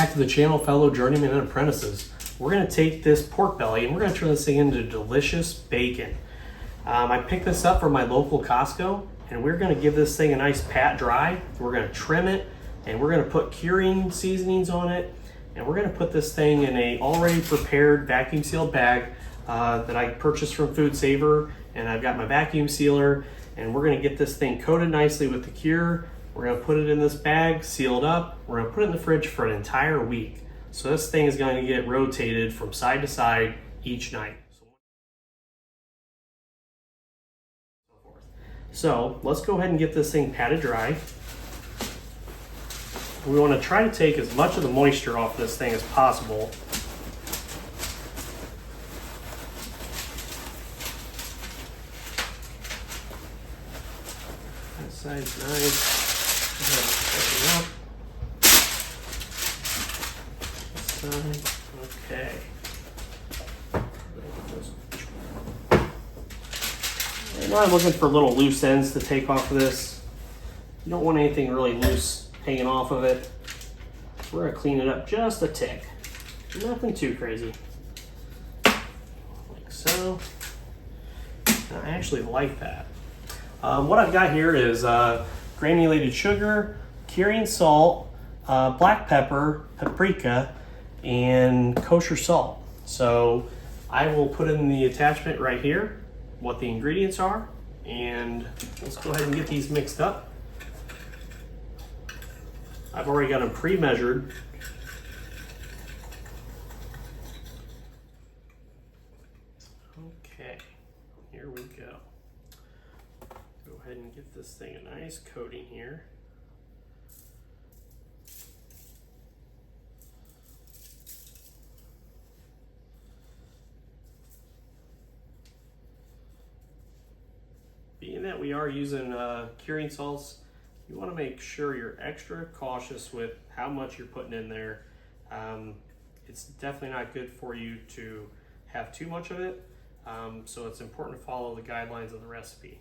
back to the channel, fellow journeymen and apprentices. We're going to take this pork belly and we're going to turn this thing into delicious bacon. I picked this up from my local Costco, and we're going to give this thing a nice pat dry. We're going to trim it, and we're going to put curing seasonings on it, and we're going to put this thing in a already prepared vacuum sealed bag that I purchased from Food Saver, and I've got my vacuum sealer, and we're going to get this thing coated nicely with the cure. We're going to put it in this bag, sealed up. We're going to put it in the fridge for an entire week. So this thing is going to get rotated from side to side each night. So let's go ahead and get this thing patted dry. We want to try to take as much of the moisture off this thing as possible. That side's nice. Okay. And now I'm looking for little loose ends to take off of this. You don't want anything really loose hanging off of it. We're going to clean it up just a tick. Nothing too crazy. Like so. And I actually like that. What I've got here is granulated sugar, curing salt, black pepper, paprika, and kosher salt. So I will put in the attachment right here what the ingredients are, and let's go ahead and get these mixed up. I've already got them pre-measured. Okay, here we go. Go ahead and get this thing a nice coating here. Being that we are using curing salts, you want to make sure you're extra cautious with how much you're putting in there. It's definitely not good for you to have too much of it, so it's important to follow the guidelines of the recipe.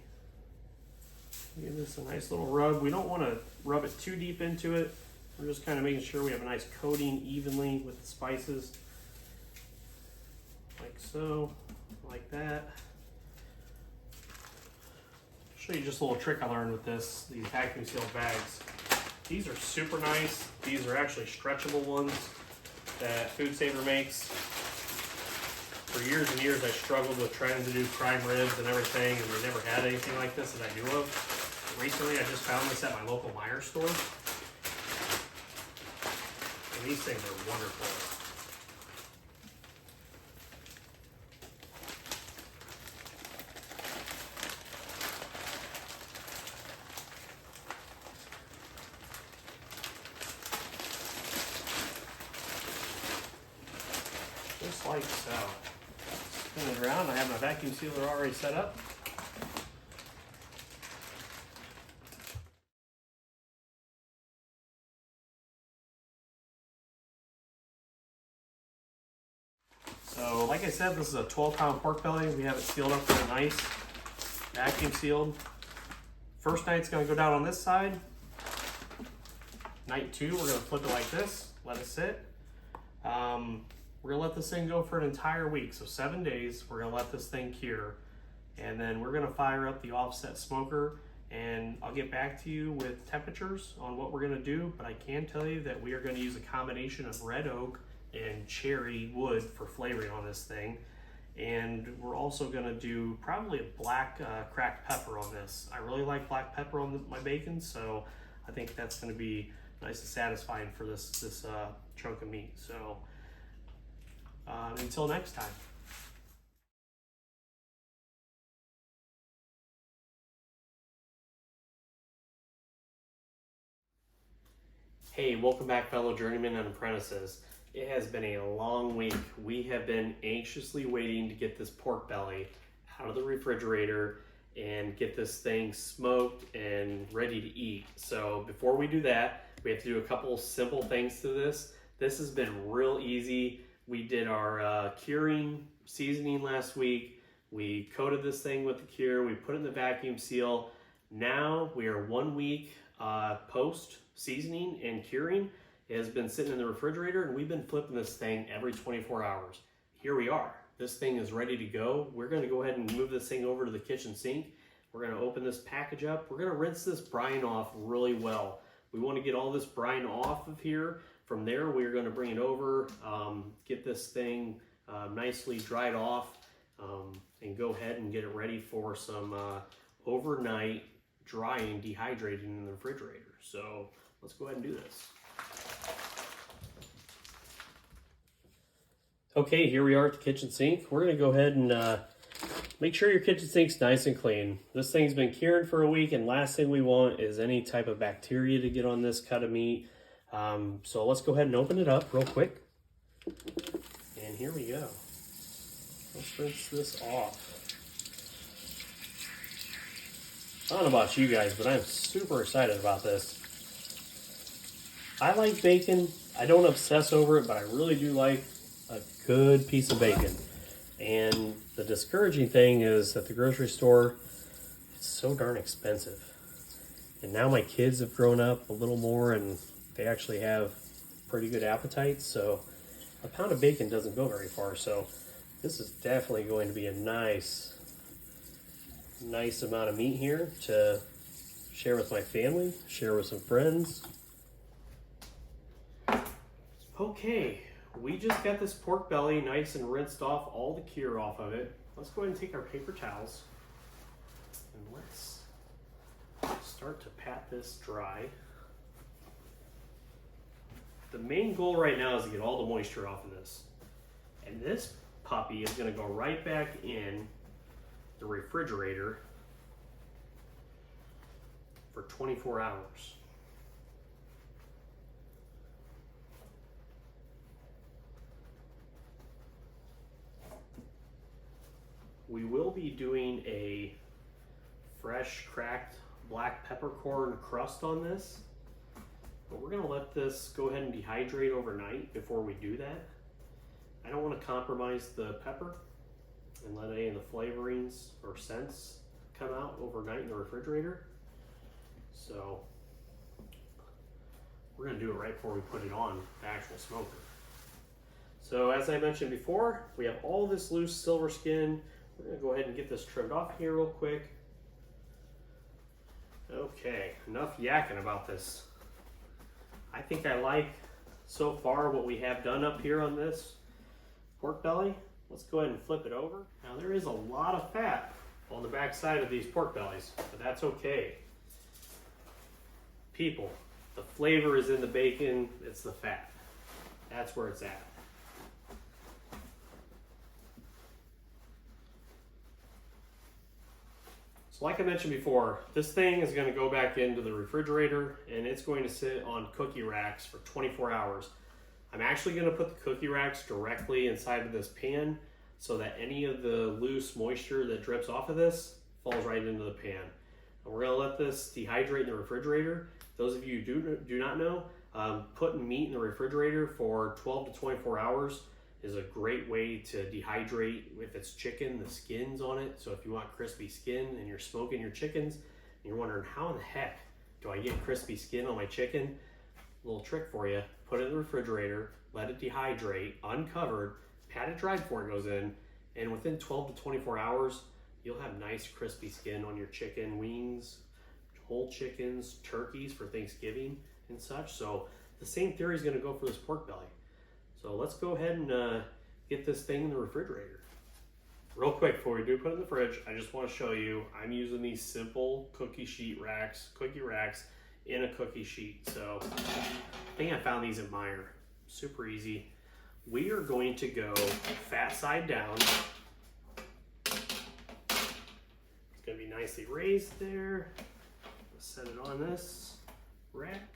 Give this a nice little rub. We don't want to rub it too deep into it. We're just kind of making sure we have a nice coating evenly with the spices. Like so, like that. Show you just a little trick I learned with these vacuum sealed bags. These are super nice. These are actually stretchable ones that Food Saver makes. For years and years I struggled with trying to do prime ribs and everything, and we never had anything like this that I knew of. But recently I just found this at my local Meijer store. And these things are wonderful. Just like so. Spin it around. I have my vacuum sealer already set up. So, like I said, this is a 12-pound pork belly. We have it sealed up really nice, vacuum sealed. First night's going to go down on this side. Night 2, we're going to flip it like this, let it sit. We're gonna let this thing go for an entire week, so 7 days. We're gonna let this thing cure, and then we're gonna fire up the offset smoker, and I'll get back to you with temperatures on what we're gonna do, but I can tell you that we are gonna use a combination of red oak and cherry wood for flavoring on this thing, and we're also gonna do probably a black cracked pepper on this. I really like black pepper on my bacon, so I think that's gonna be nice and satisfying for this chunk of meat. So until next time. Hey, welcome back, fellow journeymen and apprentices. It has been a long week. We have been anxiously waiting to get this pork belly out of the refrigerator and get this thing smoked and ready to eat. So before we do that, we have to do a couple simple things to this. This has been real easy. We did our curing seasoning last week. We coated this thing with the cure. We put it in the vacuum seal. Now we are 1 week post seasoning and curing, It has been sitting in the refrigerator and we've been flipping this thing every 24 hours. Here we are. This thing is ready to go. We're gonna go ahead and move this thing over to the kitchen sink. We're gonna open this package up. We're gonna rinse this brine off really well. We wanna get all this brine off of here. From there, we're gonna bring it over, get this thing nicely dried off, and go ahead and get it ready for some overnight drying, dehydrating in the refrigerator. So let's go ahead and do this. Okay, here we are at the kitchen sink. We're gonna go ahead and make sure your kitchen sink's nice and clean. This thing's been cured for a week, and last thing we want is any type of bacteria to get on this cut of meat. So let's go ahead and open it up real quick. And here we go. Let's rinse this off. I don't know about you guys, but I'm super excited about this. I like bacon. I don't obsess over it, but I really do like a good piece of bacon. And the discouraging thing is at the grocery store, it's so darn expensive. And now my kids have grown up a little more and they actually have pretty good appetites. So a pound of bacon doesn't go very far. So this is definitely going to be a nice amount of meat here to share with my family, share with some friends. Okay, we just got this pork belly nice and rinsed off all the cure off of it. Let's go ahead and take our paper towels and let's start to pat this dry. The main goal right now is to get all the moisture off of this. And this puppy is going to go right back in the refrigerator for 24 hours. We will be doing a fresh cracked black peppercorn crust on this, but we're going to let this go ahead and dehydrate overnight before we do that. I don't want to compromise the pepper and let any of the flavorings or scents come out overnight in the refrigerator. So we're going to do it right before we put it on the actual smoker. So as I mentioned before, we have all this loose silver skin. We're going to go ahead and get this trimmed off here real quick. Okay, enough yakking about this. I think I like so far what we have done up here on this pork belly. Let's go ahead and flip it over. Now there is a lot of fat on the back side of these pork bellies, but that's okay. People, the flavor is in the bacon, it's the fat. That's where it's at. So like I mentioned before, this thing is going to go back into the refrigerator and it's going to sit on cookie racks for 24 hours. I'm actually going to put the cookie racks directly inside of this pan so that any of the loose moisture that drips off of this falls right into the pan. And we're going to let this dehydrate in the refrigerator. Those of you who do not know, putting meat in the refrigerator for 12 to 24 hours is a great way to dehydrate. If it's chicken, the skin's on it. So if you want crispy skin and you're smoking your chickens and you're wondering how in the heck do I get crispy skin on my chicken, a little trick for you: put it in the refrigerator, let it dehydrate, uncovered, pat it dry before it goes in, and within 12 to 24 hours, you'll have nice crispy skin on your chicken wings, whole chickens, turkeys for Thanksgiving and such. So the same theory is going to go for this pork belly. So let's go ahead and get this thing in the refrigerator. Real quick, before we do put it in the fridge, I just want to show you, I'm using these simple cookie racks in a cookie sheet. So I think I found these at Meijer. Super easy. We are going to go fat side down. It's going to be nicely raised there. Let's set it on this rack.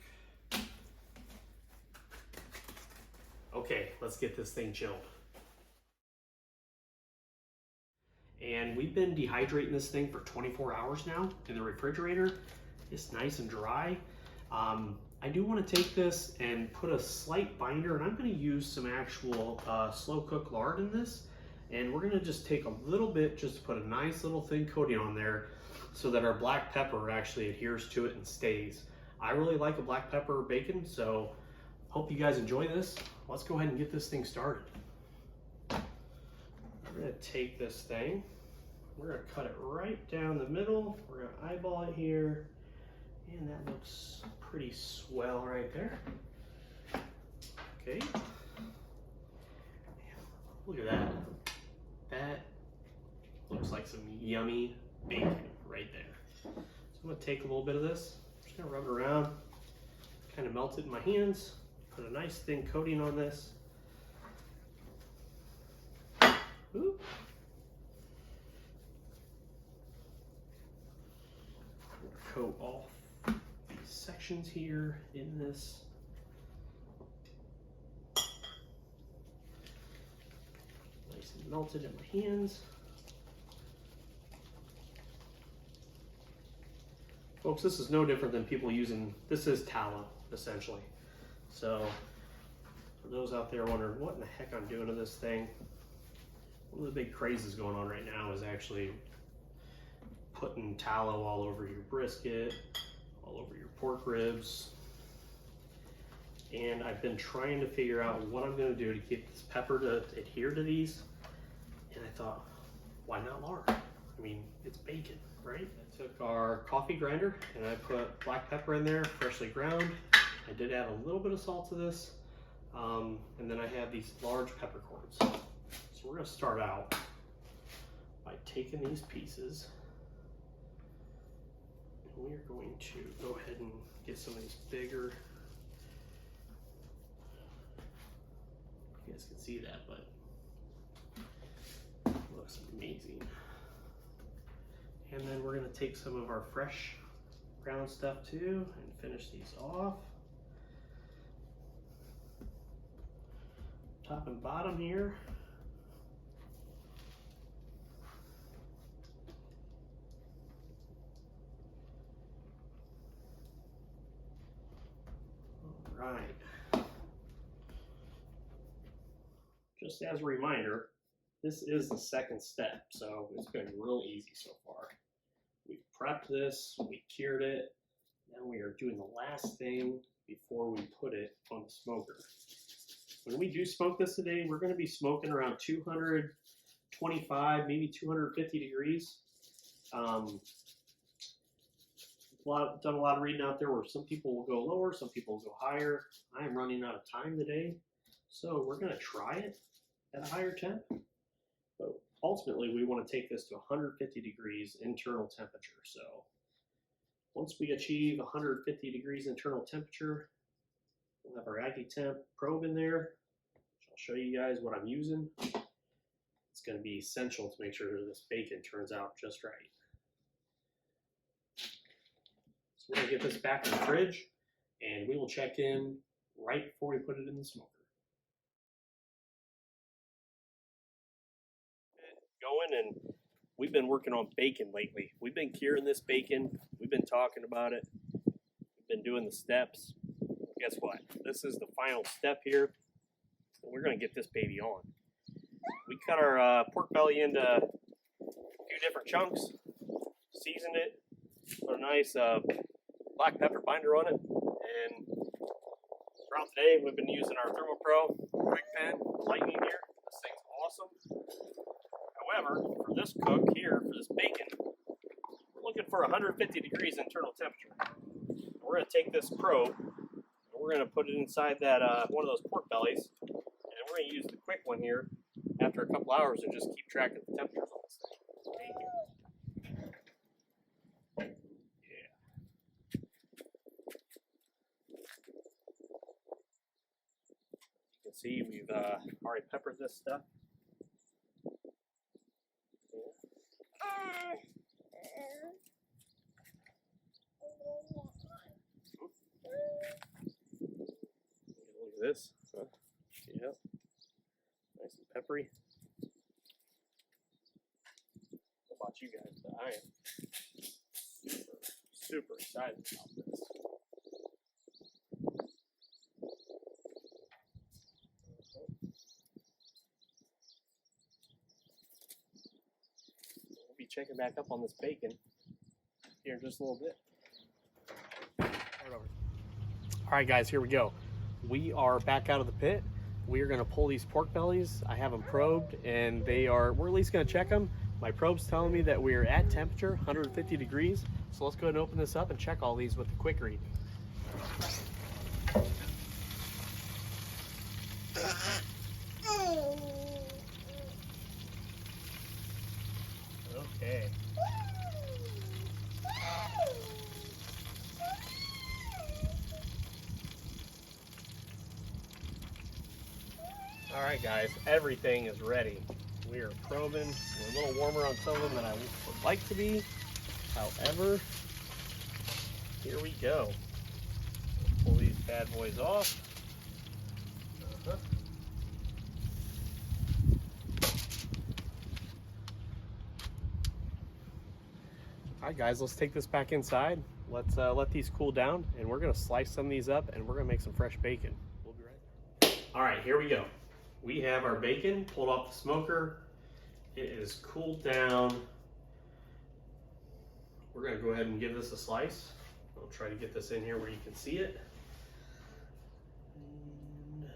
Okay, let's get this thing chilled. And we've been dehydrating this thing for 24 hours now in the refrigerator. It's nice and dry. I do want to take this and put a slight binder, and I'm going to use some actual slow cook lard in this. And we're going to just take a little bit just to put a nice little thin coating on there so that our black pepper actually adheres to it and stays. I really like a black pepper bacon, so Hope you guys enjoy this. Let's go ahead and get this thing started. We're gonna take this thing, we're gonna cut it right down the middle. We're gonna eyeball it here. And that looks pretty swell right there. Okay. Look at that. That looks like some yummy bacon right there. So I'm gonna take a little bit of this, just gonna rub it around, kind of melt it in my hands, put a nice thin coating on this. Ooh. Coat all these sections here in this. Nice and melted in my hands. Folks, this is no different than people using, this is tallow, essentially. So, for those out there wondering what in the heck I'm doing to this thing, one of the big crazes going on right now is actually putting tallow all over your brisket, all over your pork ribs. And I've been trying to figure out what I'm gonna do to keep this pepper to adhere to these. And I thought, why not lard? I mean, it's bacon, right? I took our coffee grinder and I put black pepper in there, freshly ground. I did add a little bit of salt to this. And then I have these large peppercorns. So we're gonna start out by taking these pieces. And we're going to go ahead and get some of these bigger. You guys can see that, but it looks amazing. And then we're gonna take some of our fresh ground stuff too and finish these off. Top and bottom here. All right. Just as a reminder, this is the second step, so it's been real easy so far. We prepped this, we cured it, now we are doing the last thing before we put it on the smoker. When we do smoke this today, we're going to be smoking around 225, maybe 250 degrees. Done a lot of reading out there where some people will go lower, some people will go higher. I am running out of time today, so we're going to try it at a higher temp. But ultimately, we want to take this to 150 degrees internal temperature. So once we achieve 150 degrees internal temperature, we'll have our AccuTemp probe in there. I'll show you guys what I'm using. It's going to be essential to make sure that this bacon turns out just right. So we're going to get this back in the fridge, and we will check in right before we put it in the smoker. Going, and we've been working on bacon lately. We've been curing this bacon. We've been talking about it. We've been doing the steps. Guess what? This is the final step here. We're going to get this baby on. We cut our pork belly into a few different chunks, seasoned it, put a nice black pepper binder on it, and throughout the day we've been using our ThermoPro quick pen lightning here. This thing's awesome. However, for this cook here, for this bacon, we're looking for 150 degrees internal temperature. We're going to take this probe, we're going to put it inside that one of those pork bellies, and we're going to use the quick one here after a couple hours and just keep track of the temperatures on this thing. Yeah. You can see we've already peppered this stuff. Look at this. Yeah. Nice and peppery. How about you guys? But I am super excited about this. We'll be checking back up on this bacon here in just a little bit. All right, guys, here we go. we are back out of the pit. We are gonna pull these pork bellies. I have them probed and we're at least gonna check them. My probe's telling me that we are at temperature, 150 degrees. So let's go ahead and open this up and check all these with a quick read. Okay. All right, guys, everything is ready. We are probing. We're a little warmer on some of them than I would like to be. However, here we go. Pull these bad boys off. All right, guys, let's take this back inside. Let's let these cool down, and we're gonna slice some of these up, and we're gonna make some fresh bacon. We'll be right there. All right, here we go. We have our bacon pulled off the smoker. It is cooled down. We're gonna go ahead and give this a slice. I'll try to get this in here where you can see it. And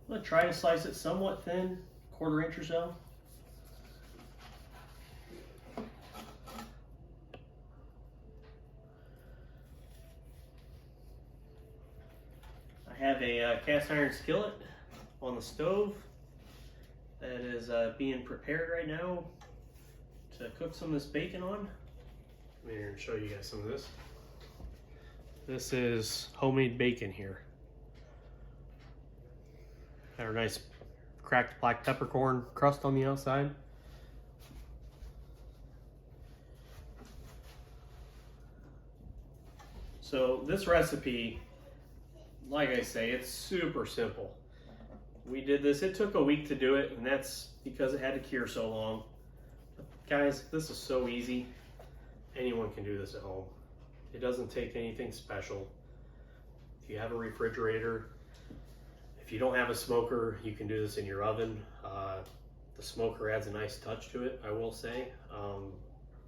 I'm gonna try to slice it somewhat thin, 1/4 inch or so. I have a cast iron skillet on the stove that is being prepared right now to cook some of this bacon on. Let me here and show you guys some of this. This is homemade bacon here. Got our nice cracked black peppercorn crust on the outside. So this recipe, like I say, it's super simple. We did this, it took a week to do it, and that's because it had to cure so long. But guys, this is so easy. Anyone can do this at home. It doesn't take anything special. If you have a refrigerator, if you don't have a smoker, you can do this in your oven. The smoker adds a nice touch to it, I will say.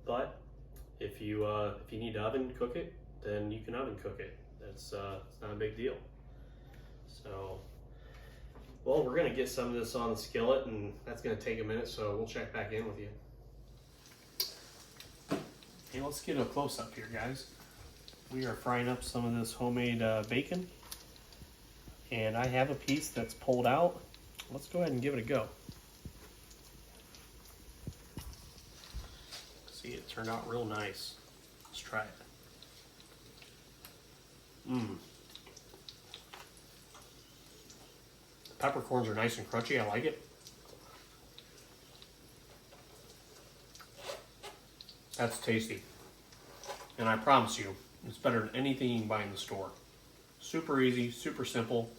But if you need to oven cook it, then you can oven cook it. It's not a big deal. So, well, we're gonna get some of this on the skillet, and that's gonna take a minute, so we'll check back in with you. Hey, let's get a close-up here, guys. We are frying up some of this homemade bacon, and I have a piece that's pulled out. Let's go ahead and give it a go. See, it turned out real nice. Let's try it. The peppercorns are nice and crunchy. I like it. That's tasty. And I promise you, it's better than anything you can buy in the store. Super easy, super simple.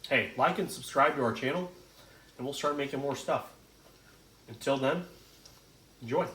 Hey, like and subscribe to our channel, and we'll start making more stuff. Until then, enjoy.